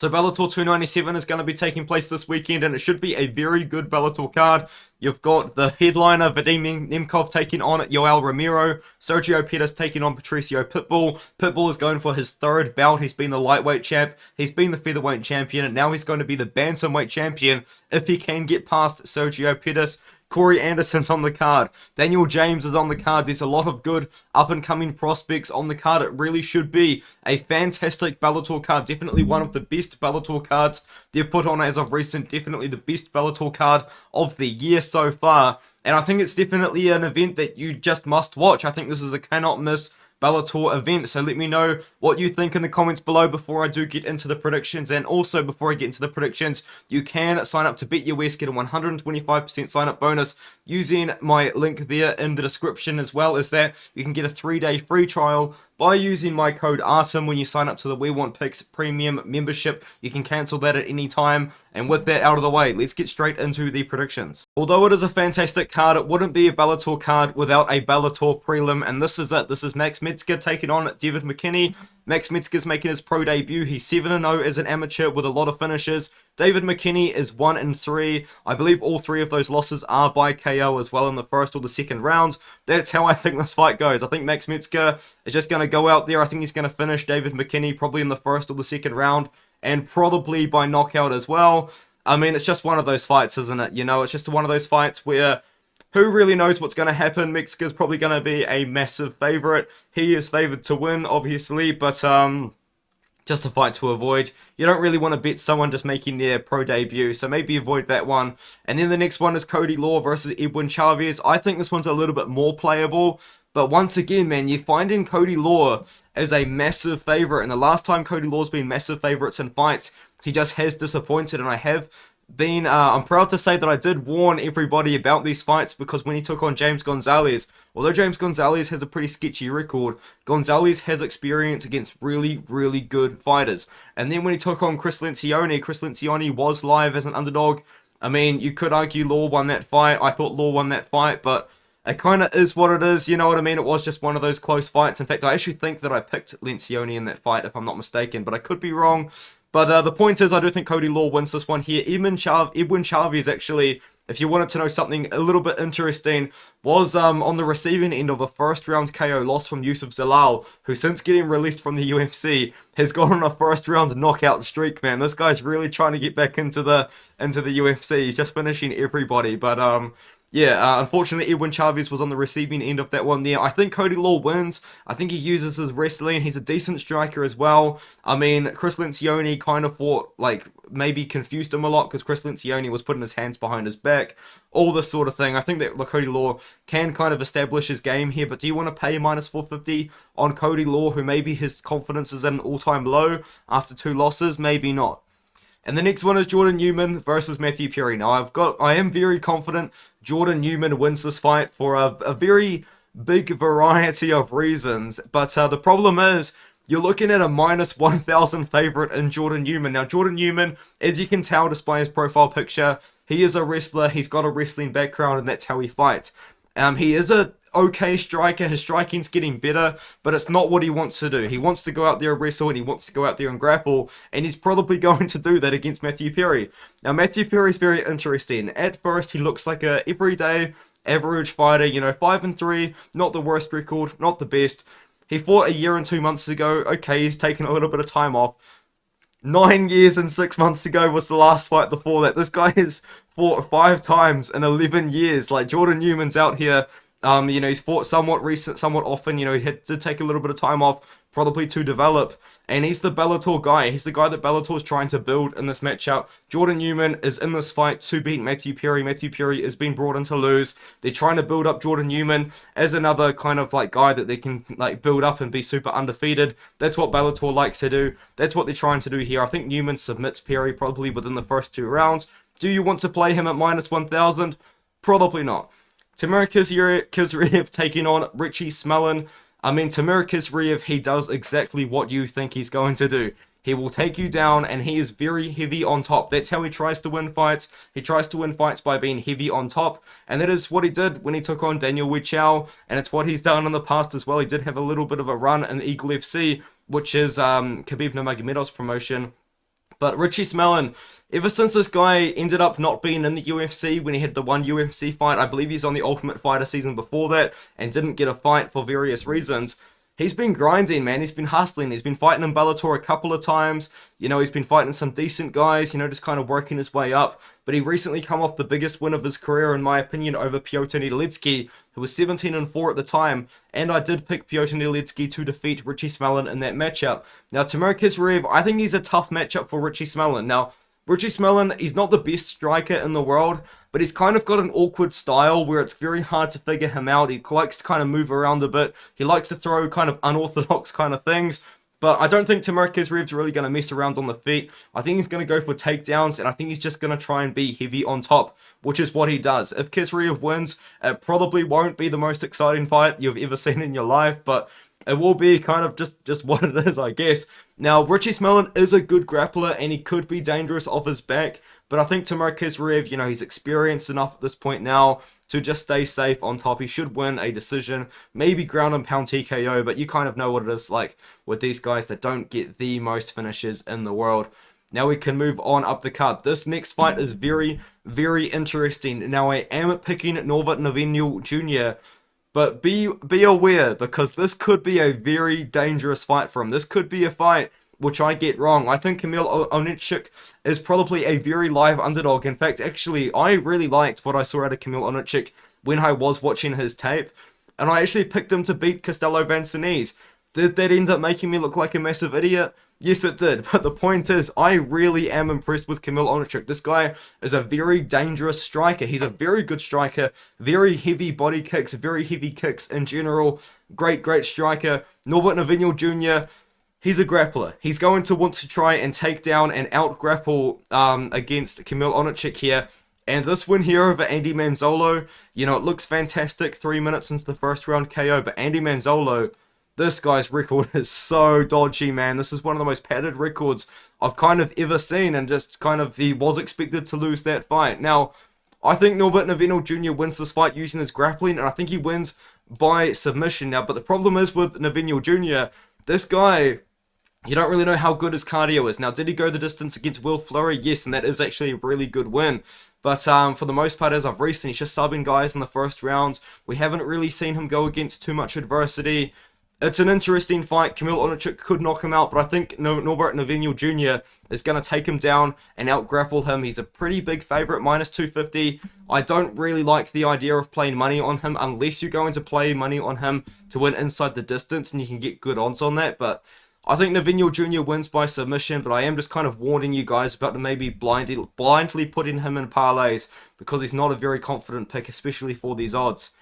So Bellator 297 is going to be taking place this weekend, and it should be a very good Bellator card. You've got the headliner, Vadim Nemkov, taking on Yoel Romero. Sergio Pettis taking on Patricio Pitbull. Pitbull is going for his third bout. He's been the lightweight champ. He's been the featherweight champion, and now he's going to be the bantamweight champion if he can get past Sergio Pettis. Corey Anderson's on the card. Daniel James is on the card. There's a lot of good up-and-coming prospects on the card. It really should be a fantastic Bellator card. Definitely one of the best Bellator cards they've put on as of recent. Definitely the best Bellator card of the year so far. And I think it's definitely an event that you just must watch. I think this is a cannot miss Bellator event. So let me know what you think in the comments below before I do get into the predictions. And also before I get into the predictions, you can sign up to BetUS, get a 125% sign up bonus using my link there in the description. As well as that, you can get a 3-day free trial by using my code ARTEM when you sign up to the We Want Picks premium membership. You can cancel that at any time. And with that out of the way, let's get straight into the predictions. Although it is a fantastic card, it wouldn't be a Bellator card without a Bellator prelim, and this is it. This is Max Metzgar taking on David McKinney. Max Metzgar's making his pro debut. He's 7-0 as an amateur with a lot of finishes. David McKinney is 1-3. I believe all three of those losses are by KO as well in the first or the second round. That's how I think this fight goes. I think Max Metzgar is just going to go out there. I think he's going to finish David McKinney probably in the first or the second round, and probably by knockout as well. I mean, it's just one of those fights, isn't it? You know, it's just one of those fights where who really knows what's going to happen. Metzgar's probably going to be a massive favorite. He is favored to win, obviously, but just a fight to avoid. You don't really want to bet someone just making their pro debut, so maybe avoid that one. And then the next one is Cody Law versus Edwin Chavez. I think this one's a little bit more playable, but once again, man, you find in Cody Law as a massive favorite, and the last time Cody Law's been massive favorites in fights, he just has disappointed. And I have been, I'm proud to say that I did warn everybody about these fights, because when he took on James Gonzalez, although James Gonzalez has a pretty sketchy record, Gonzalez has experience against really, really good fighters. And then when he took on Chris Lencioni was live as an underdog. I mean, you could argue Law won that fight. I thought Law won that fight, but it kind of is what it is, you know what I mean? It was just one of those close fights. In fact, I actually think that I picked Lencioni in that fight, if I'm not mistaken, but I could be wrong. But the point is, I do think Cody Law wins this one here. Edwin Chavez, actually, if you wanted to know something a little bit interesting, was on the receiving end of a first-round KO loss from Yusuf Zalal, who since getting released from the UFC has gone on a first-round knockout streak, man. This guy's really trying to get back into the UFC. He's just finishing everybody, but yeah, unfortunately, Edwin Chavez was on the receiving end of that one there. I think Cody Law wins. I think he uses his wrestling. He's a decent striker as well. I mean, Chris Lencioni kind of thought, like, maybe confused him a lot, because Chris Lencioni was putting his hands behind his back. All this sort of thing. I think that Cody Law can kind of establish his game here, but do you want to pay minus 450 on Cody Law, who maybe his confidence is at an all-time low after 2 losses? Maybe not. And the next one is Jordan Newman versus Matthew Perry. Now, I am very confident Jordan Newman wins this fight for a very big variety of reasons. But the problem is, you're looking at a minus 1,000 favorite in Jordan Newman. Now, Jordan Newman, as you can tell despite his profile picture, he is a wrestler. He's got a wrestling background, and that's how he fights. He is a okay striker. His striking's getting better, but it's not what he wants to do. He wants to go out there and wrestle, and he wants to go out there and grapple, and he's probably going to do that against Matthew Perry. Now, Matthew Perry's very interesting. At first, he looks like a everyday average fighter, you know, 5-3, not the worst record, not the best. He fought a year and 2 months ago. Okay, he's taken a little bit of time off. 9 years and 6 months ago was the last fight before that. This guy has fought 5 times in 11 years. Like, Jordan Newman's out here. You know, he's fought somewhat often. You know, he had to take a little bit of time off, probably to develop. And he's the Bellator guy. He's the guy that Bellator's trying to build in this matchup. Jordan Newman is in this fight to beat Matthew Perry. Matthew Perry is being brought in to lose. They're trying to build up Jordan Newman as another kind of like guy that they can like build up and be super undefeated. That's what Bellator likes to do. That's what they're trying to do here. I think Newman submits Perry probably within the first 2 rounds. Do you want to play him at minus 1,000? Probably not. Timur Khizriev taking on Richie Smullen. I mean, Timur Khizriev, he does exactly what you think he's going to do. He will take you down, and he is very heavy on top. That's how he tries to win fights. He tries to win fights by being heavy on top, and that is what he did when he took on Daniel Weichel, and it's what he's done in the past as well. He did have a little bit of a run in Eagle FC, which is Khabib Nurmagomedov's promotion. But Richie Smullen, ever since this guy ended up not being in the UFC when he had the one UFC fight, I believe he's on the Ultimate Fighter season before that, and didn't get a fight for various reasons, he's been grinding, man. He's been hustling. He's been fighting in Bellator a couple of times. You know, he's been fighting some decent guys, you know, just kind of working his way up. But he recently come off the biggest win of his career, in my opinion, over Piotr Nedletsky, who was 17-4 at the time. And I did pick Piotr Nedletsky to defeat Richie Smullen in that matchup. Now, Timur Khizriev, I think he's a tough matchup for Richie Smullen. Now, Richie Smullen, he's not the best striker in the world, but he's kind of got an awkward style where it's very hard to figure him out. He likes to kind of move around a bit. He likes to throw kind of unorthodox kind of things. But I don't think Timur Khizriev's really going to mess around on the feet. I think he's going to go for takedowns, and I think he's just going to try and be heavy on top, which is what he does. If Khizriev wins, it probably won't be the most exciting fight you've ever seen in your life, but it will be kind of just what it is, I guess. Now, Richie Smullen is a good grappler, and he could be dangerous off his back, but I think Timur Khizriev, you know, he's experienced enough at this point now to just stay safe on top. He should win a decision, maybe ground and pound TKO, but you kind of know what it is like with these guys that don't get the most finishes in the world. Now we can move on up the card. This next fight is very, very interesting. Now I am picking Norbert Novenyl Jr., but be aware, because this could be a very dangerous fight for him. This could be a fight which I get wrong. I think Kamil Oniszczuk is probably a very live underdog. In fact, actually, I really liked what I saw out of Kamil Oniszczuk when I was watching his tape, and I actually picked him to beat Costello Vansanese. Did that end up making me look like a massive idiot? Yes, it did, but the point is, I really am impressed with Kamil Oniszczuk. This guy is a very dangerous striker. He's a very good striker, very heavy body kicks, very heavy kicks in general. Great striker. Norbert Novenyl Jr., he's a grappler. He's going to want to try and take down and out-grapple against Kamil Oniszczuk here. And this win here over Andy Manzolo, you know, it looks fantastic, 3 minutes into the first round KO, but Andy Manzolo, this guy's record is so dodgy, man. This is one of the most padded records I've kind of ever seen, and just kind of, he was expected to lose that fight. Now, I think Norbert Novenyl Jr. wins this fight using his grappling, and I think he wins by submission now. But the problem is with Novenyl Jr., this guy, you don't really know how good his cardio is. Now, did he go the distance against Will Fleury? Yes, and that is actually a really good win. But for the most part, as I've recently, he's just subbing guys in the first round. We haven't really seen him go against too much adversity. It's an interesting fight. Kamil Oniszczuk could knock him out, but I think Norbert Novenyl Jr. is going to take him down and out-grapple him. He's a pretty big favorite, minus 250. I don't really like the idea of playing money on him unless you're going to play money on him to win inside the distance, and you can get good odds on that. But I think Novenyl Jr. wins by submission, but I am just kind of warning you guys about to maybe blindly putting him in parlays, because he's not a very confident pick, especially for these odds.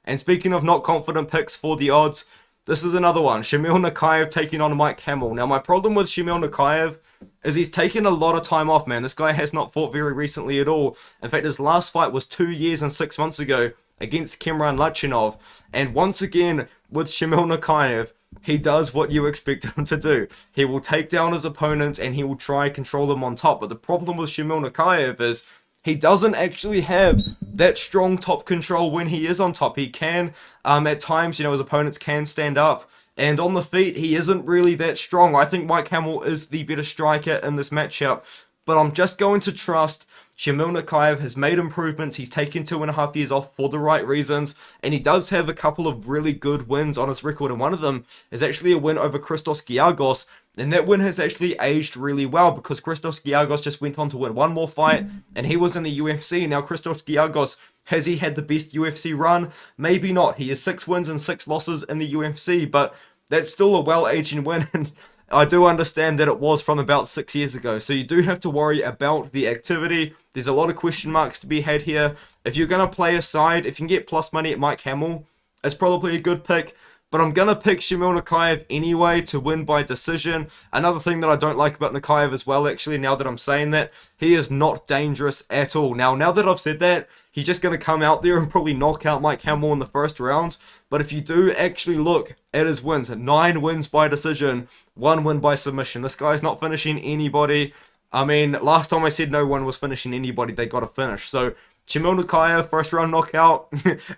And speaking of not confident picks for the odds, this is another one. Shamil Nikaev taking on Mike Hamel. Now, my problem with Shamil Nikaev is he's taken a lot of time off, man. This guy has not fought very recently at all. In fact, his last fight was 2 years and 6 months ago against Kimran Lachinov. And once again, with Shamil Nikaev, he does what you expect him to do. He will take down his opponents and he will try and control them on top. But the problem with Shamil Nikaev is he doesn't actually have that strong top control when he is on top. He can, at times, you know, his opponents can stand up. And on the feet, he isn't really that strong. I think Mike Hamel is the better striker in this matchup. But I'm just going to trust Shamil Nikaev has made improvements. He's taken 2.5 years off for the right reasons. And he does have a couple of really good wins on his record. And one of them is actually a win over Christos Giagos. And that win has actually aged really well, because Christos Giagos just went on to win one more fight. And he was in the UFC. Now, Christos Giagos, has he had the best UFC run? Maybe not. He has 6 wins and 6 losses in the UFC. But that's still a well-aged win. And I do understand that it was from about 6 years ago. So you do have to worry about the activity. There's a lot of question marks to be had here. If you're going to play a side, if you can get plus money at Mike Hamel, it's probably a good pick. But I'm going to pick Shamil Nikaev anyway to win by decision. Another thing that I don't like about Nikaev as well, actually, now that I'm saying that, he is not dangerous at all. Now that I've said that, he's just going to come out there and probably knock out Mike Hamel in the first round. But if you do actually look at his wins, 9 wins by decision, 1 win by submission. This guy's not finishing anybody. I mean, last time I said no one was finishing anybody, they got a finish. So Shamil Nikaev, first round knockout,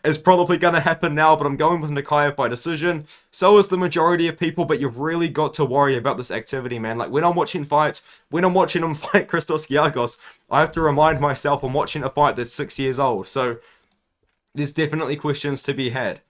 is probably going to happen now, but I'm going with Nikaev by decision. So is the majority of people, but you've really got to worry about this activity, man. Like, when I'm watching fights, when I'm watching him fight Christos Giagos, I have to remind myself I'm watching a fight that's 6 years old. So there's definitely questions to be had.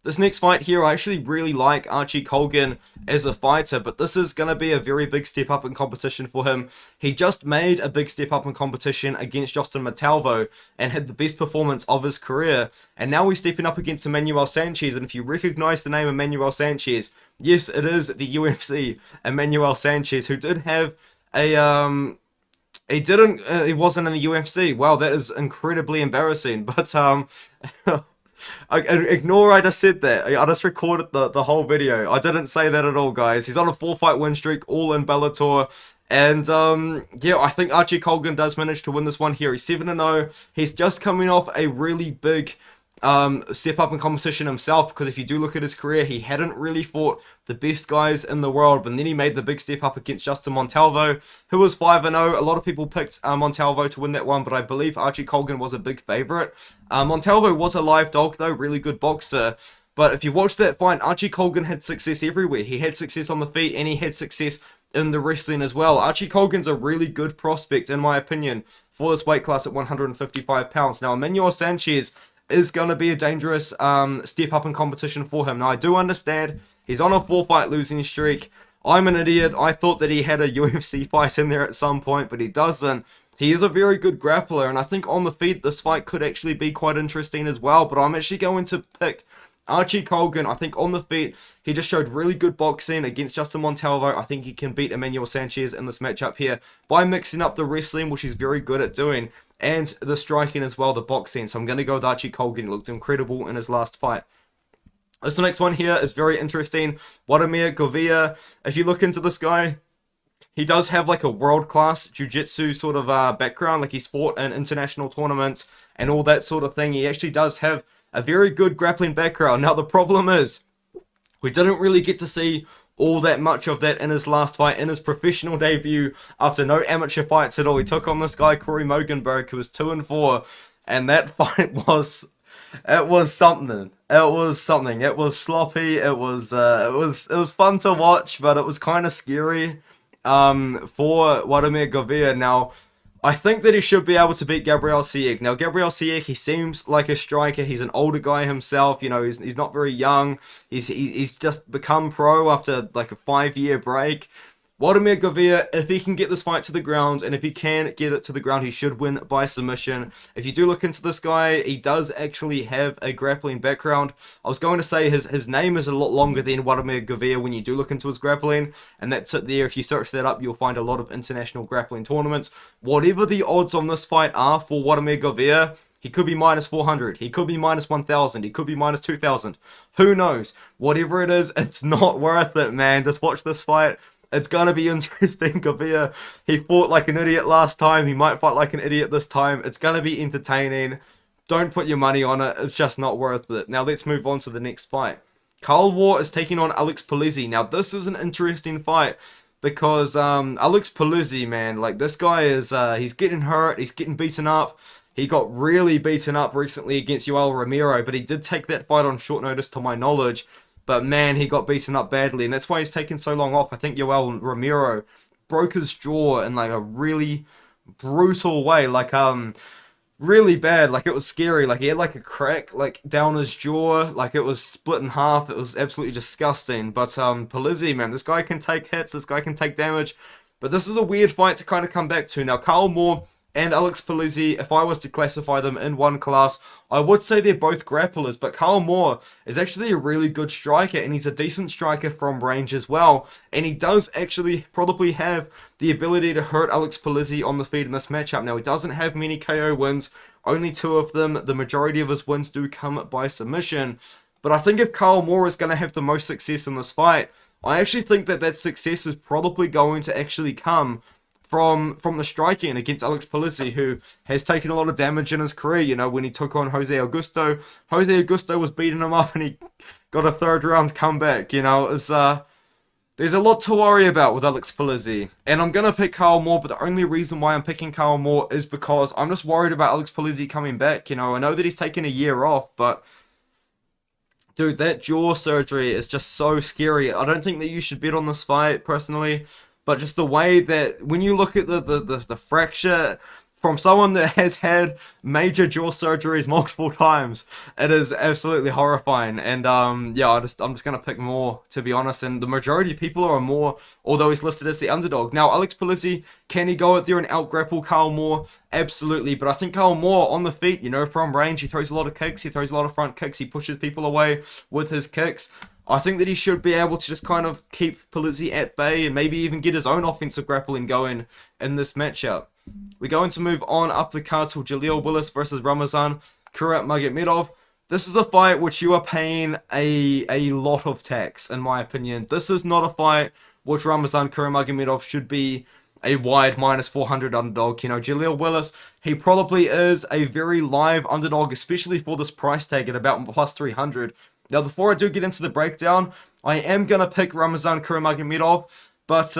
This next fight here, I actually really like Archie Colgan as a fighter, but this is going to be a very big step up in competition for him. He just made a big step up in competition against Justin Montalvo and had the best performance of his career, and now he's stepping up against Emmanuel Sanchez, and if you recognize the name Emmanuel Sanchez, yes, it is the UFC Emmanuel Sanchez, who did have a, he wasn't in the UFC. Wow, that is incredibly embarrassing, but, ignore I just said that. I just recorded the whole video. I didn't say that at all, guys. He's on a 4-fight win streak, all in Bellator. And, yeah, I think Archie Colgan does manage to win this one here. He's 7-0. He's just coming off a really big step up in competition himself, because if you do look at his career, he hadn't really fought the best guys in the world, but then he made the big step up against Justin Montalvo, who was 5-0. A lot of people picked Montalvo to win that one, but I believe Archie Colgan was a big favorite. Montalvo was a live dog though, really good boxer, but if you watch that fight, Archie Colgan had success everywhere. He had success on the feet, and he had success in the wrestling as well. Archie Colgan's a really good prospect, in my opinion, for this weight class at 155 pounds. Now, Emmanuel Sanchez is going to be a dangerous step up in competition for him. Now, I do understand he's on a 4-fight losing streak. I'm an idiot. I thought that he had a UFC fight in there at some point, but he doesn't. He is a very good grappler, and I think on the feet, this fight could actually be quite interesting as well, but I'm actually going to pick Archie Colgan. I think on the feet, he just showed really good boxing against Justin Montalvo. I think he can beat Emmanuel Sanchez in this matchup here by mixing up the wrestling, which he's very good at doing, and the striking as well, the boxing. So I'm going to go with Archie Colgan. He looked incredible in his last fight. This next one here is very interesting. Wladimir Gouvea. If you look into this guy, he does have like a world-class jiu-jitsu sort of background. Like, he's fought in international tournaments and all that sort of thing. He actually does have a very good grappling background. Now, the problem is, we didn't really get to see all that much of that in his last fight, in his professional debut, after no amateur fights at all. He took on this guy, Corey Mogenberg, who was 2-4, and that fight was... It was something. It was something. It was sloppy. It was fun to watch, but it was kind of scary for Wladimir Gouvea. Now, I think that he should be able to beat Gabriel Sayeg. Now, Gabriel Sayeg, he seems like a striker. He's an older guy himself. You know, he's not very young. He's just become pro after like a 5-year break. Wladimir Gouvea, if he can get this fight to the ground, and if he can get it to the ground, he should win by submission. If you do look into this guy, he does actually have a grappling background. I was going to say his name is a lot longer than Wladimir Gouvea when you do look into his grappling, and that's it there. If you search that up, you'll find a lot of international grappling tournaments. Whatever the odds on this fight are for Wladimir Gouvea, he could be minus 400. He could be minus 1,000. He could be minus 2,000. Who knows? Whatever it is, it's not worth it, man. Just watch this fight. It's going to be interesting. Gouvea, he fought like an idiot last time. He might fight like an idiot this time. It's going to be entertaining. Don't put your money on it. It's just not worth it. Now let's move on to the next fight. Karl is taking on Alex Polizzi. Now this is an interesting fight because Alex Polizzi, man, like this guy is, he's getting hurt. He's getting beaten up. He got really beaten up recently against Yoel Romero, but he did take that fight on short notice to my knowledge. But man, he got beaten up badly, and that's why he's taken so long off. I think Yoel Romero broke his jaw in like a really brutal way, like really bad. Like, it was scary. Like, he had like a crack like down his jaw, like it was split in half. It was absolutely disgusting. But Polizzi, man, this guy can take hits. This guy can take damage. But this is a weird fight to kind of come back to. Now, Karl and Alex Polizzi, if I was to classify them in one class, I would say they're both grapplers, but Karl is actually a really good striker, and he's a decent striker from range as well, and he does actually probably have the ability to hurt Alex Polizzi on the feet in this matchup. Now, he doesn't have many KO wins, only 2 of them. The majority of his wins do come by submission, but I think if Karl is going to have the most success in this fight, I actually think that success is probably going to actually come from the striking against Alex Polizzi, who has taken a lot of damage in his career. You know, when he took on Jose Augusto was beating him up, and he got a 3rd round comeback. You know, There's a lot to worry about with Alex Polizzi, and I'm going to pick Karl Moore, but the only reason why I'm picking Karl Moore is because I'm just worried about Alex Polizzi coming back. You know, I know that he's taken a year off, but dude, that jaw surgery is just so scary. I don't think that you should bet on this fight, personally, but just the way that, when you look at the fracture from someone that has had major jaw surgeries multiple times, it is absolutely horrifying. And yeah, I'm just gonna pick Moore, to be honest. And the majority of people are Moore, although he's listed as the underdog. Now, Alex Polizzi, can he go out there and out-grapple Karl Moore? Absolutely, but I think Karl Moore on the feet, you know, from range, he throws a lot of kicks, he throws a lot of front kicks, he pushes people away with his kicks. I think that he should be able to just kind of keep Polizzi at bay and maybe even get his own offensive grappling going in this matchup. We're going to move on up the card to Jahlil Willis versus Ramazan Kuratmagomedov. This is a fight which you are paying a lot of tax, in my opinion. This is not a fight which Ramazan Kuratmagomedov should be a wide -400 underdog. You know, Jahlil Willis, he probably is a very live underdog, especially for this price tag at about +300. Now, before I do get into the breakdown, I am going to pick Ramazan Kuratmagomedov, but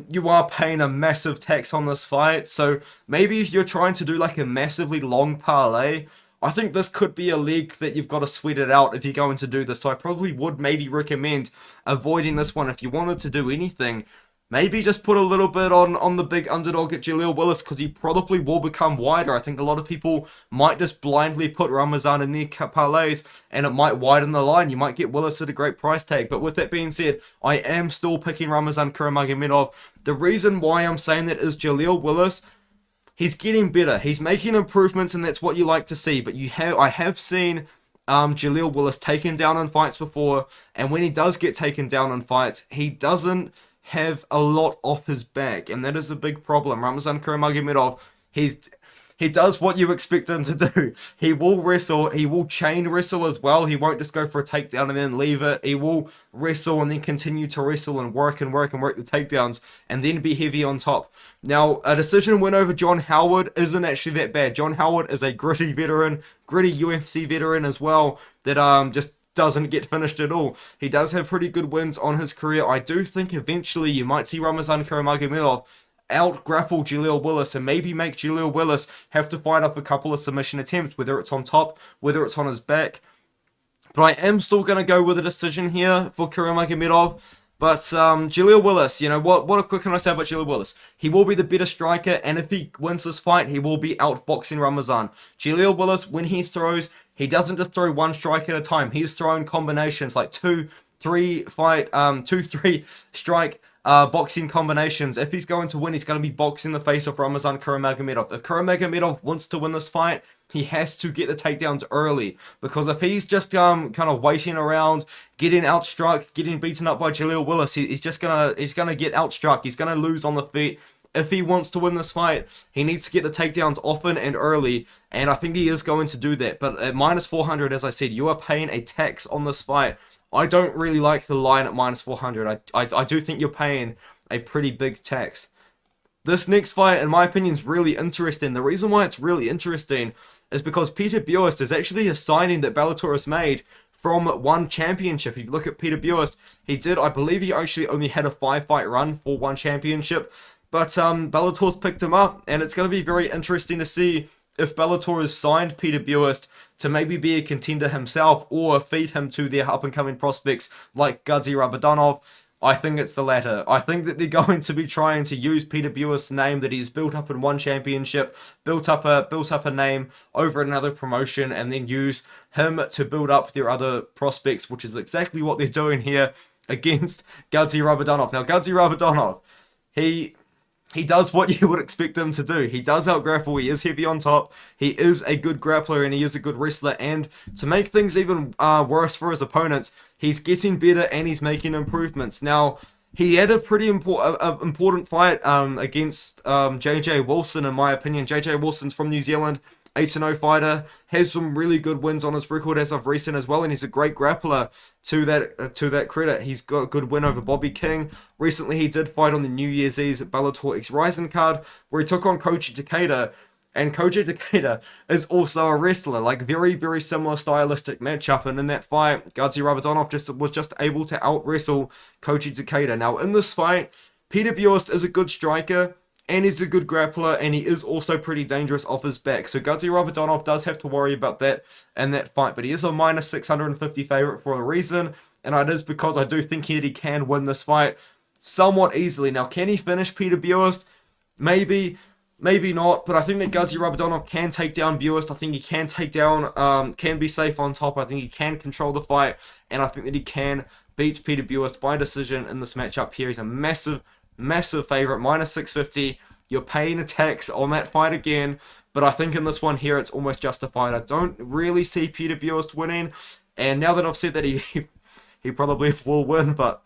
you are paying a massive tax on this fight, so maybe if you're trying to do like a massively long parlay, I think this could be a leg that you've got to sweat it out if you're going to do this. So I probably would maybe recommend avoiding this one if you wanted to do anything. Maybe just put a little bit on the big underdog at Jahlil Willis, because he probably will become wider. I think a lot of people might just blindly put Ramazan in their parlays, and it might widen the line. You might get Willis at a great price tag. But with that being said, I am still picking Ramazan Kuratmagomedov. The reason why I'm saying that is Jahlil Willis, he's getting better. He's making improvements, and that's what you like to see. But I have seen Jahlil Willis taken down in fights before, and when he does get taken down in fights, he doesn't have a lot off his back, and that is a big problem. Ramazan Kuratmagomedov, he does what you expect him to do. He will wrestle, he will chain wrestle as well. He won't just go for a takedown and then leave it. He will wrestle and then continue to wrestle and work the takedowns, and then be heavy on top. Now, a decision win over John Howard isn't actually that bad. John Howard is a gritty veteran, gritty UFC veteran as well, that just doesn't get finished at all. He does have pretty good wins on his career. I do think eventually you might see Ramazan Kuratmagomedov out-grapple Jahlil Willis and maybe make Jahlil Willis have to fight up a couple of submission attempts, whether it's on top, whether it's on his back. But I am still going to go with a decision here for Kuratmagomedov. But Jahlil Willis, you know, what can I say about Jahlil Willis? He will be the better striker, and if he wins this fight, he will be outboxing Ramazan. Jahlil Willis, when he throws, he doesn't just throw one strike at a time. He's throwing combinations like 2-3 strike boxing combinations. If he's going to win, he's going to be boxing the face of Ramazan Kuratmagomedov. If Kuratmagomedov wants to win this fight, he has to get the takedowns early, because if he's just kind of waiting around, getting outstruck, getting beaten up by Jahlil Willis, he's gonna get outstruck. He's gonna lose on the feet. If he wants to win this fight, he needs to get the takedowns often and early, and I think he is going to do that. But at -400, as I said, you are paying a tax on this fight. I don't really like the line at -400. I do think you're paying a pretty big tax. This next fight, in my opinion, is really interesting. The reason why it's really interesting is because Peter Buist is actually a signing that Bellator has made from one championship. If you look at Peter Buist, I believe he actually only had a 5-fight run for one championship. But Bellator's picked him up, and it's going to be very interesting to see if Bellator has signed Peter Buist to maybe be a contender himself, or feed him to their up-and-coming prospects like Gadzi Rabadanov. I think it's the latter. I think that they're going to be trying to use Peter Buist's name that he's built up in one championship, built up a name over another promotion, and then use him to build up their other prospects, which is exactly what they're doing here against Gadzi Rabadanov. Now, Gadzi Rabadanov, he does what you would expect him to do. He does out-grapple, he is heavy on top, he is a good grappler, and he is a good wrestler. And to make things even worse for his opponents, he's getting better and he's making improvements. Now, he had a pretty important fight against JJ Wilson, in my opinion. JJ Wilson's from New Zealand, 8-0 fighter, has some really good wins on his record as of recent as well, and he's a great grappler to that credit. He's got a good win over Bobby King. Recently, he did fight on the New Year's Eve Bellator X Rising card, where he took on Koji Takeda, And Koji Takeda is also a wrestler, like very, very similar stylistic matchup. And in that fight, Gadzhi Rabadonov was just able to out-wrestle Koji Takeda. Now, in this fight, Peter Bjorst is a good striker, and he's a good grappler, and he is also pretty dangerous off his back. So Gadzhi Rabadonov does have to worry about that in that fight. But he is a minus 650 favorite for a reason, and it is because I do think that he can win this fight somewhat easily. Now, can he finish Peter Bjorst? Maybe. Maybe not, but I think that Gadzhi Rabadonov can take down Bjorst. I think he can take down, can be safe on top. I think he can control the fight, and I think that he can beat Peter Bjorst by decision in this matchup here. He's a massive, massive favorite, minus 650. You're paying a tax on that fight again, but I think in this one here, it's almost justified. I don't really see Peter Bjorst winning, and now that I've said that he probably will win, but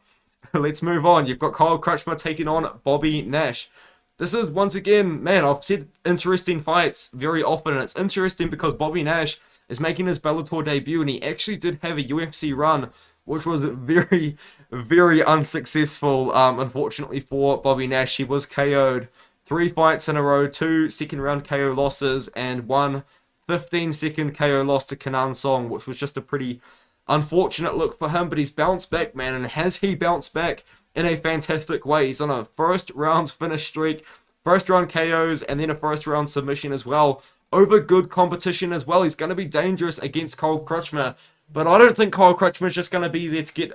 let's move on. You've got Kyle Crutchmer taking on Bobby Nash. This is, once again, man, I've said interesting fights very often, and it's interesting because Bobby Nash is making his Bellator debut, and he actually did have a UFC run, which was very, very unsuccessful, unfortunately for Bobby Nash. He was KO'd 3 fights in a row, 2 second-round KO losses, and 1 15-second KO loss to Kenan Song, which was just a pretty unfortunate look for him, but he's bounced back, man, and has he bounced back in a fantastic way? He's on a first round finish streak, first round KOs, and then a first round submission as well, over good competition as well. He's going to be dangerous against Kyle Crutchmer, but I don't think Kyle Crutchmer is just going to be there to get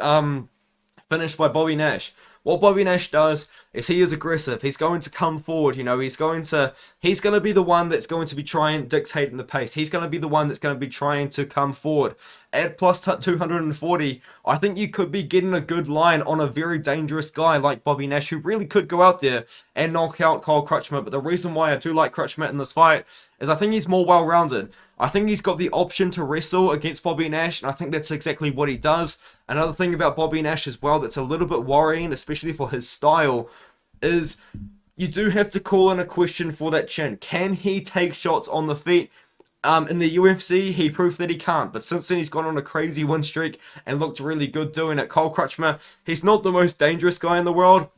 finished by Bobby Nash. What Bobby Nash does is he is aggressive. He's going to come forward, you know, he's going to be the one that's going to be trying dictating the pace. He's going to be the one that's going to be trying to come forward. At plus 240, I think you could be getting a good line on a very dangerous guy like Bobby Nash, who really could go out there and knock out Kyle Crutchmer. But the reason why I do like Crutchmer in this fight is I think he's more well-rounded. I think he's got the option to wrestle against Bobby Nash, and I think that's exactly what he does. Another thing about Bobby Nash as well that's a little bit worrying, especially for his style, is you do have to call in a question for that chin. Can he take shots on the feet? In the UFC, he proved that he can't, but since then he's gone on a crazy win streak and looked really good doing it. Kyle Crutchmer, he's not the most dangerous guy in the world,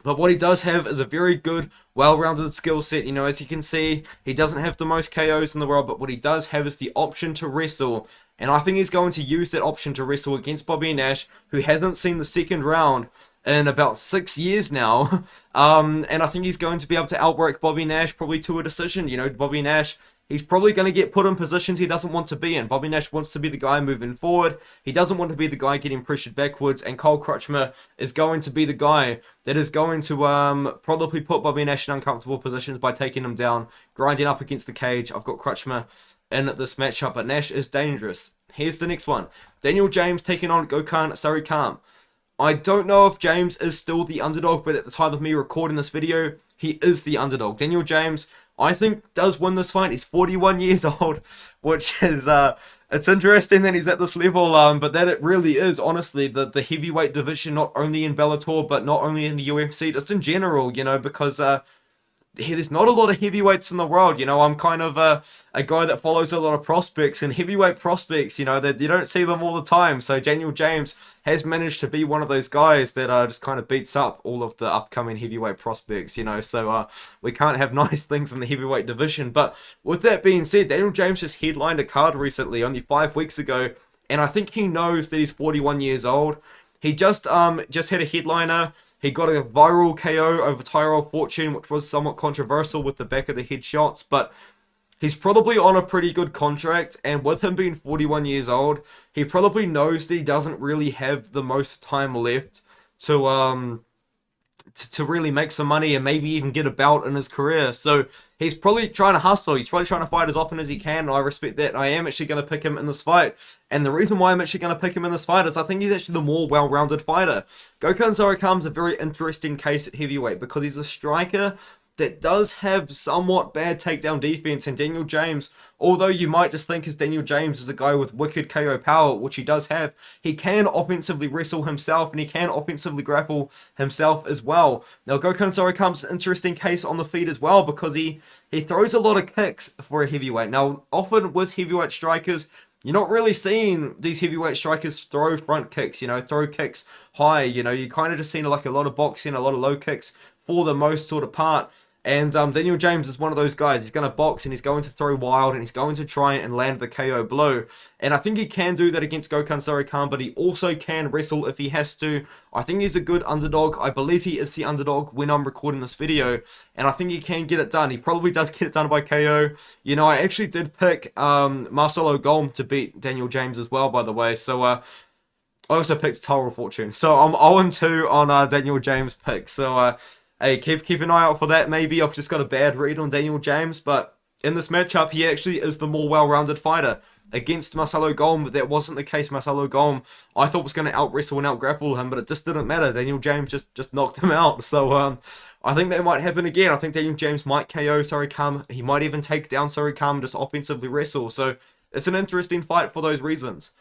but what he does have is a very good, well-rounded skill set. You know, as you can see, he doesn't have the most KOs in the world, but what he does have is the option to wrestle. And I think he's going to use that option to wrestle against Bobby Nash, who hasn't seen the second round in about 6 years now. And I think he's going to be able to outwork Bobby Nash probably to a decision. You know, Bobby Nash, he's probably going to get put in positions he doesn't want to be in. Bobby Nash wants to be the guy moving forward. He doesn't want to be the guy getting pressured backwards. And Kyle Crutchmer is going to be the guy that is going to probably put Bobby Nash in uncomfortable positions by taking him down, grinding up against the cage. I've got Crutchmer in this matchup, but Nash is dangerous. Here's the next one. Daniel James taking on Gökhan Sarıkam. I don't know if James is still the underdog, but at the time of me recording this video, he is the underdog. Daniel James, I think, does win this fight. He's 41 years old, which is, it's interesting that he's at this level, but that it really is, honestly, the heavyweight division, not only in Bellator, but not only in the UFC, just in general, you know, because there's not a lot of heavyweights in the world. You know, I'm kind of a guy that follows a lot of prospects, and heavyweight prospects, you know, that you don't see them all the time. So Daniel James has managed to be one of those guys that just kind of beats up all of the upcoming heavyweight prospects, you know. So we can't have nice things in the heavyweight division. But with that being said, Daniel James just headlined a card recently, only 5 weeks ago, and I think he knows that he's 41 years old. He just had a headliner. He got a viral KO over Tyrell Fortune, which was somewhat controversial with the back of the head shots, but he's probably on a pretty good contract, and with him being 41 years old, he probably knows that he doesn't really have the most time left to really make some money and maybe even get a bout in his career. So he's probably trying to hustle. He's probably trying to fight as often as he can, and I respect that. I am actually going to pick him in this fight. And the reason why I'm actually going to pick him in this fight is I think he's actually the more well-rounded fighter. Gökhan Sarıkam's a very interesting case at heavyweight because he's a striker that does have somewhat bad takedown defense, and Daniel James, although you might just think as Daniel James is a guy with wicked KO power, which he does have, he can offensively wrestle himself, and he can offensively grapple himself as well. Now, Gökhan Sarıkam's an interesting case on the feet as well, because he throws a lot of kicks for a heavyweight. Now, often with heavyweight strikers, you're not really seeing these heavyweight strikers throw front kicks, you know, throw kicks high, you know, you kind of just seen like a lot of boxing, a lot of low kicks for the most sort of part. And Daniel James is one of those guys. He's going to box and he's going to throw wild and he's going to try and land the KO blow. And I think he can do that against Gökhan Sarıkhan, but he also can wrestle if he has to. I think he's a good underdog. I believe he is the underdog when I'm recording this video. And I think he can get it done. He probably does get it done by KO. You know, I actually did pick Marcelo Golm to beat Daniel James as well, by the way. So, I also picked Tower of Fortune. So, I'm 0-2 on Daniel James' pick. So, hey, keep an eye out for that. Maybe I've just got a bad read on Daniel James, but in this matchup, he actually is the more well-rounded fighter. Against Marcelo Golm, that wasn't the case. Marcelo Golm, I thought was going to out-wrestle and out-grapple him, but it just didn't matter. Daniel James just knocked him out. So, I think that might happen again. I think Daniel James might KO Sarıkhan. He might even take down Sarıkhan, just offensively wrestle. So, it's an interesting fight for those reasons.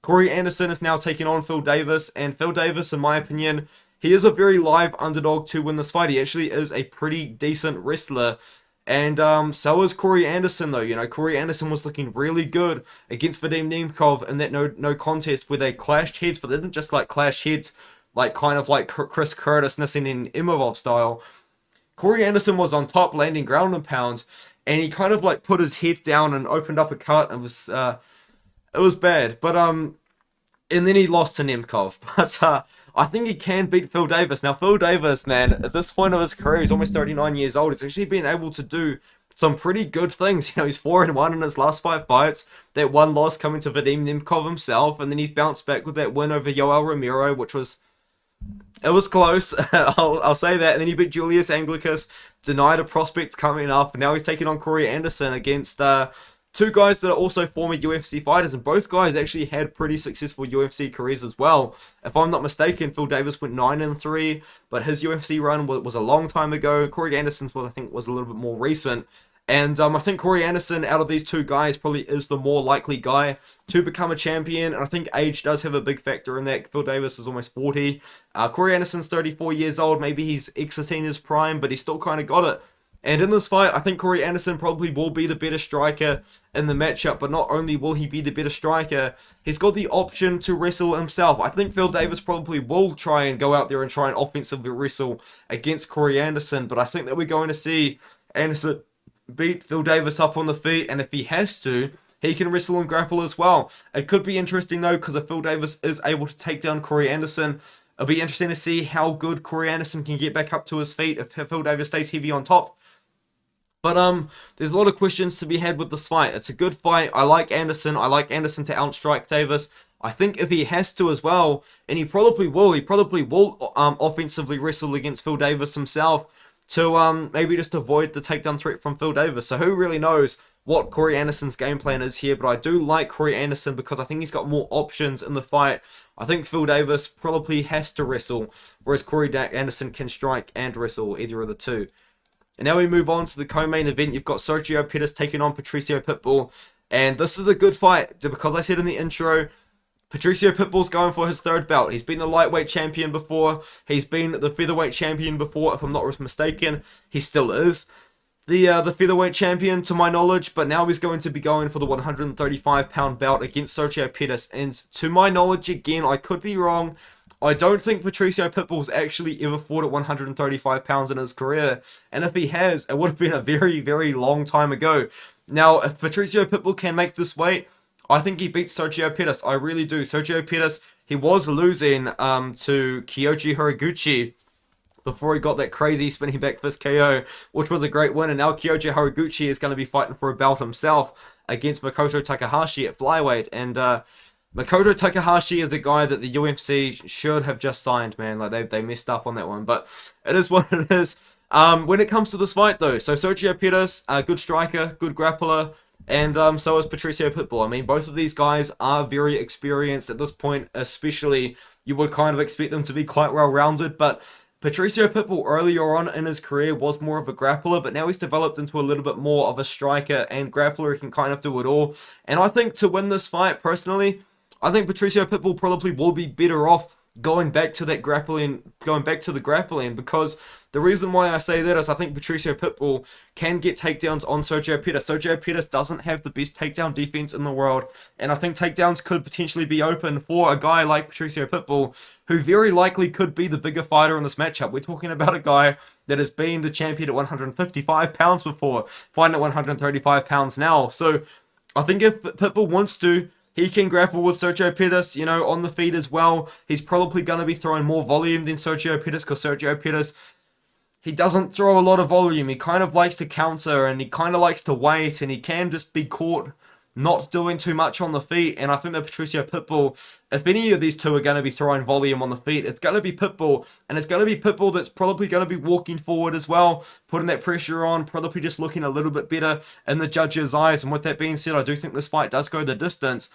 Corey Anderson is now taking on Phil Davis, and Phil Davis, in my opinion, he is a very live underdog to win this fight. He actually is a pretty decent wrestler. And so is Corey Anderson, though. You know, Corey Anderson was looking really good against Vadim Nemkov in that no contest where they clashed heads, but they didn't just like clash heads, like kind of like Chris Curtis, Nissan and Imavov style. Corey Anderson was on top, landing ground and pound, and he kind of like put his head down and opened up a cut. And it was bad, but and then he lost to Nemkov. But I think he can beat Phil Davis. Now, Phil Davis, man, at this point of his career, he's almost 39 years old. He's actually been able to do some pretty good things. You know, he's 4-1 in his last 5 fights. That one loss coming to Vadim Nemkov himself, and then he's bounced back with that win over Yoel Romero, which was... It was close, I'll say that. And then he beat Julius Anglicus, denied a prospect coming up, and now he's taking on Corey Anderson against... two guys that are also former UFC fighters, and both guys actually had pretty successful UFC careers as well. If I'm not mistaken, Phil Davis went 9-3, but his UFC run was a long time ago. Corey Anderson's I think was a little bit more recent. And I think Corey Anderson, out of these two guys, probably is the more likely guy to become a champion. And I think age does have a big factor in that. Phil Davis is almost 40. Corey Anderson's 34 years old. Maybe he's exiting his prime, but he's still kind of got it. And in this fight, I think Corey Anderson probably will be the better striker in the matchup. But not only will he be the better striker, he's got the option to wrestle himself. I think Phil Davis probably will try and go out there and try and offensively wrestle against Corey Anderson. But I think that we're going to see Anderson beat Phil Davis up on the feet. And if he has to, he can wrestle and grapple as well. It could be interesting, though, because if Phil Davis is able to take down Corey Anderson, it'll be interesting to see how good Corey Anderson can get back up to his feet if Phil Davis stays heavy on top. But there's a lot of questions to be had with this fight. It's a good fight. I like Anderson. I like Anderson to outstrike Davis. I think if he has to as well, and he probably will offensively wrestle against Phil Davis himself to maybe just avoid the takedown threat from Phil Davis. So who really knows what Corey Anderson's game plan is here, but I do like Corey Anderson because I think he's got more options in the fight. I think Phil Davis probably has to wrestle, whereas Corey Anderson can strike and wrestle, either of the two. And now we move on to the co-main event. You've got Sergio Pettis taking on Patricio Pitbull. And this is a good fight because I said in the intro, Patricio Pitbull's going for his 3rd belt. He's been the lightweight champion before. He's been the featherweight champion before, if I'm not mistaken. He still is the featherweight champion to my knowledge. But now he's going to be going for the 135-pound belt against Sergio Pettis. And to my knowledge, again, I could be wrong, I don't think Patricio Pitbull's actually ever fought at 135 pounds in his career. And if he has, it would have been a very, very long time ago. Now, if Patricio Pitbull can make this weight, I think he beats Sergio Pettis. I really do. Sergio Pettis, he was losing to Kyoji Horiguchi before he got that crazy spinning back fist KO, which was a great win. And now Kyoji Horiguchi is going to be fighting for a belt himself against Makoto Takahashi at flyweight. And Makoto Takahashi is the guy that the UFC should have just signed, man. Like, they messed up on that one. But it is what it is. When it comes to this fight, though, so Sergio Pettis, good striker, good grappler, and so is Patricio Pitbull. I mean, both of these guys are very experienced at this point, especially. You would kind of expect them to be quite well-rounded, but Patricio Pitbull earlier on in his career was more of a grappler, but now he's developed into a little bit more of a striker and grappler who can kind of do it all. And I think to win this fight, personally, I think Patricio Pitbull probably will be better off going back to that grappling, going back to the grappling, because The reason why I say that is I think Patricio Pitbull can get takedowns on Sergio Pettis. Sergio Pettis doesn't have the best takedown defense in the world, and I think takedowns could potentially be open for a guy like Patricio Pitbull, who very likely could be the bigger fighter in this matchup. We're talking about a guy that has been the champion at 155 pounds before, fighting at 135 pounds now. So I think if Pitbull wants to, he can grapple with Sergio Pettis, you know, on the feet as well. He's probably going to be throwing more volume than Sergio Pettis, because Sergio Pettis, he doesn't throw a lot of volume. He kind of likes to counter, and he kind of likes to wait, and he can just be caught not doing too much on the feet. And I think that Patricio Pitbull, if any of these two are going to be throwing volume on the feet, it's going to be Pitbull. And it's going to be Pitbull that's probably going to be walking forward as well, putting that pressure on, probably just looking a little bit better in the judge's eyes. And with that being said, I do think this fight does go the distance.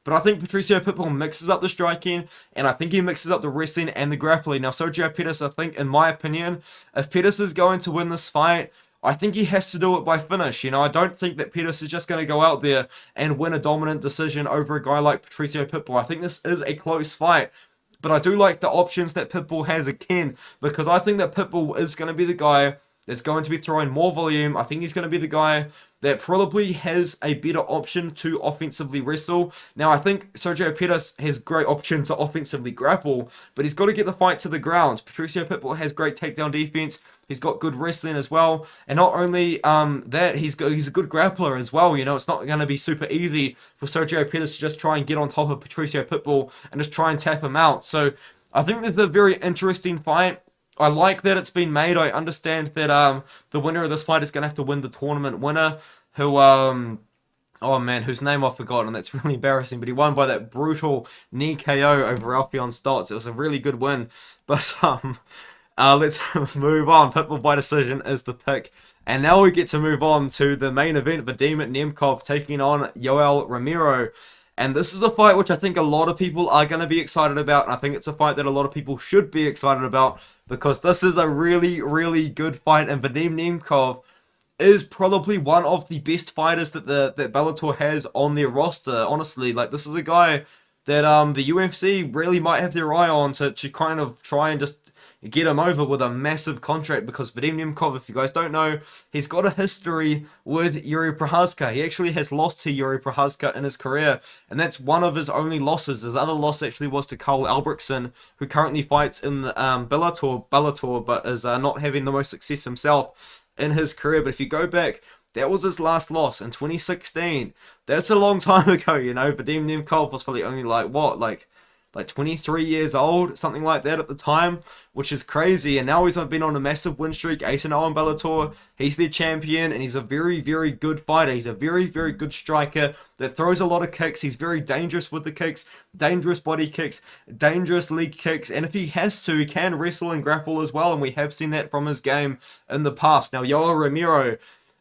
But I think Patricio Pitbull mixes up the striking, and I think he mixes up the wrestling and the grappling. Now, Sergio Pettis, I think, in my opinion, if Pettis is going to win this fight, I think he has to do it by finish. You know, I don't think that Pettis is just going to go out there and win a dominant decision over a guy like Patricio Pitbull. I think this is a close fight. But I do like the options that Pitbull has again, because I think that Pitbull is going to be the guy that's going to be throwing more volume. I think he's going to be the guy that probably has a better option to offensively wrestle. Now, I think Sergio Pettis has great option to offensively grapple, but he's got to get the fight to the ground. Patricio Pitbull has great takedown defense. He's got good wrestling as well. And not only that, he's a good grappler as well. You know, it's not going to be super easy for Sergio Pettis to just try and get on top of Patricio Pitbull and just try and tap him out. So I think this is a very interesting fight. I like that it's been made. I understand that the winner of this fight is going to have to win the tournament winner, who, oh man, whose name I've forgotten, and that's really embarrassing, but he won by that brutal knee KO over Alfion Stotts. It was a really good win, but let's move on. Pitbull by decision is the pick. And now we get to move on to the main event, Vadim Nemkov taking on Yoel Romero. And this is a fight which I think a lot of people are going to be excited about. And I think it's a fight that a lot of people should be excited about, because this is a really, really good fight. And Vadim Nemkov is probably one of the best fighters that that Bellator has on their roster. Honestly, like, this is a guy that the UFC really might have their eye on to kind of try and just get him over with a massive contract, because Vadim Nemkov, if you guys don't know, he's got a history with Yuri Prochazka. He actually has lost to Yuri Prochazka in his career, and that's one of his only losses. His other loss actually was to Karl Albrechtsen, who currently fights in Bellator, but is not having the most success himself in his career. But if you go back, that was his last loss in 2016. That's a long time ago, you know. Vadim Nemkov was probably only like 23 years old, something like that at the time, which is crazy. And now he's been on a massive win streak, 8-0 in Bellator. He's their champion, and he's a very, very good fighter. He's a very, very good striker that throws a lot of kicks. He's very dangerous with the kicks, dangerous body kicks, dangerous leg kicks. And if he has to, he can wrestle and grapple as well, and we have seen that from his game in the past. Now, Yoel Romero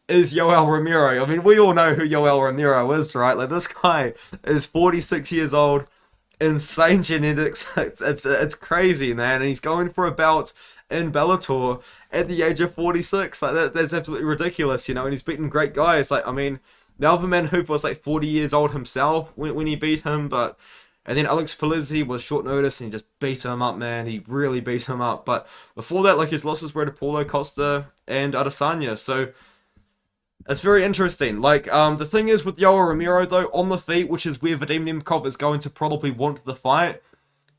is Yoel Romero. I mean, we all know who Yoel Romero is, right? Like, this guy is 46 years old. Insane genetics. It's crazy, man. And he's going for a bout in Bellator at the age of 46. Like, that's absolutely ridiculous, you know. And he's beaten great guys. Like, I mean, the other man Hoof was like 40 years old himself when he beat him, and then Alex Polizzi was short notice and he just beat him up, man. He really beat him up. But before that, like, his losses were to Paulo Costa and Adesanya. So it's very interesting. Like, the thing is with Yoel Romero, though, on the feet, which is where Vadim Nemkov is going to probably want the fight,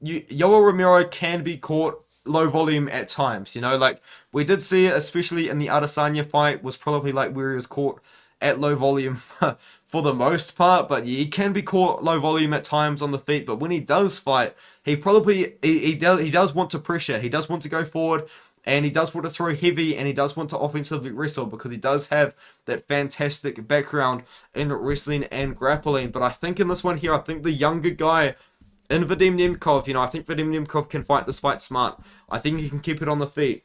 Yoel Romero can be caught low volume at times, you know? Like, we did see it, especially in the Adesanya fight, was probably, like, where he was caught at low volume for the most part. But yeah, he can be caught low volume at times on the feet. But when he does fight, he does want to pressure. He does want to go forward. And he does want to throw heavy, and he does want to offensively wrestle, because he does have that fantastic background in wrestling and grappling. But I think in this one here, I think the younger guy in Vadim Nemkov, you know, I think Vadim Nemkov can fight this fight smart. I think he can keep it on the feet.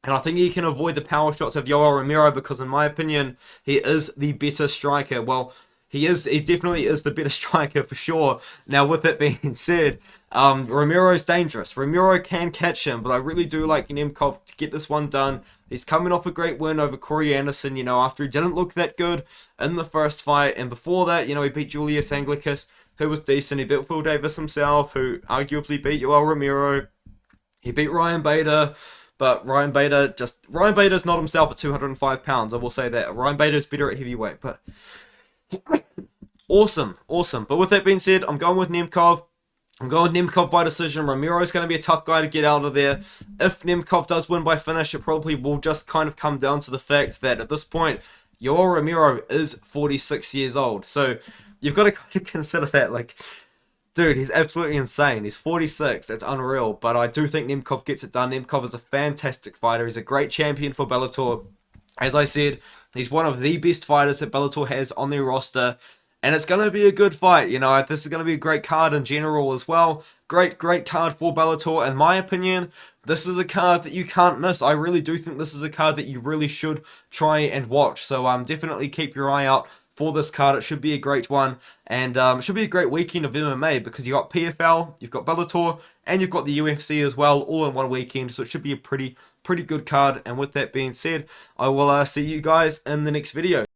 And I think he can avoid the power shots of Yoel Romero, because in my opinion, he is the better striker. Well, he definitely is the better striker for sure. Now, with that being said, Romero's dangerous. Romero can catch him, but I really do like Nemkov to get this one done. He's coming off a great win over Corey Anderson, you know, after he didn't look that good in the first fight. And before that, you know, he beat Julius Anglicus, who was decent. He beat Phil Davis himself, who arguably beat Yoel Romero. He beat Ryan Bader. But Ryan Bader's not himself at 205 pounds. I will say that. Ryan Bader's better at heavyweight, but awesome. But with that being said, I'm going with Nemkov. I'm going Nemkov by decision. Romero's going to be a tough guy to get out of there. If Nemkov does win by finish, it probably will just kind of come down to the fact that at this point, Yoel Romero is 46 years old. So you've got to kind of consider that. Like, dude, he's absolutely insane. He's 46. That's unreal. But I do think Nemkov gets it done. Nemkov is a fantastic fighter. He's a great champion for Bellator. As I said, he's one of the best fighters that Bellator has on their roster. And it's going to be a good fight. You know, this is going to be a great card in general as well. Great card for Bellator. In my opinion, this is a card that you can't miss. I really do think this is a card that you really should try and watch. So definitely keep your eye out for this card. It should be a great one. And it should be a great weekend of MMA because you've got PFL, you've got Bellator, and you've got the UFC as well, all in one weekend. So it should be a pretty good card. And with that being said, I will see you guys in the next video.